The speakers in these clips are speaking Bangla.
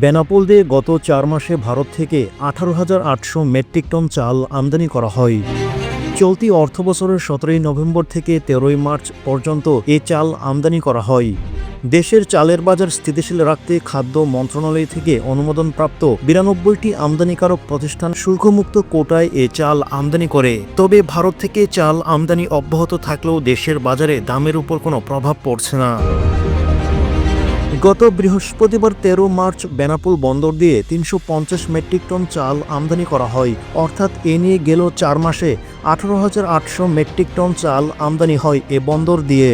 বেনাপোল দিয়ে গত ৪ মাসে ভারত থেকে ১৮,৮০০ মেট্রিক টন চাল আমদানি করা হয়। চলতি অর্থবছরের ১৭ই নভেম্বর থেকে ১৩ই মার্চ পর্যন্ত এ চাল আমদানি করা হয়। দেশের চালের বাজার স্থিতিশীল রাখতে খাদ্য মন্ত্রণালয় থেকে অনুমোদনপ্রাপ্ত ৯২টি আমদানিকারক প্রতিষ্ঠান শুল্কমুক্ত কোটায় এ চাল আমদানি করে। তবে ভারত থেকে চাল আমদানি অব্যাহত থাকলেও দেশের বাজারে দামের উপর কোনো প্রভাব পড়ছে না। গত বৃহস্পতিবার ১৩ মার্চ বেনাপোল বন্দর দিয়ে ৩৫০ মেট্রিক টন চাল আমদানি করা হয়। অর্থাৎ এ নিয়ে গেল ৪ মাসে ১৮,৮০০ মেট্রিক টন চাল আমদানি হয় এ বন্দর দিয়ে।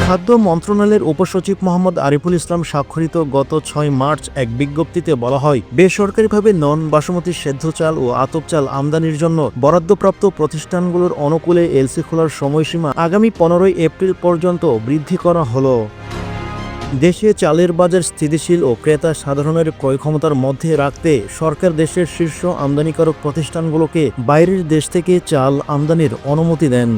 খাদ্য মন্ত্রণালয়ের উপসচিব মোহাম্মদ আরিফুল ইসলাম স্বাক্ষরিত গত ৬ মার্চ এক বিজ্ঞপ্তিতে বলা হয়, বেসরকারিভাবে নন বাসমতি সেদ্ধ চাল ও আতপ চাল আমদানির জন্য বরাদ্দপ্রাপ্ত প্রতিষ্ঠানগুলোর অনুকূলে এলসি খোলার সময়সীমা আগামী ১৫ই এপ্রিল পর্যন্ত বৃদ্ধি করা হলো। দেশে চালের বাজার স্থিতিশীল ও ক্রেতা সাধারণের ক্রয় ক্ষমতার মধ্যে রাখতে সরকার দেশের শীর্ষ আমদানিকারক প্রতিষ্ঠানগুলোকে বাইরের দেশ থেকে চাল আমদানির অনুমতি দেন।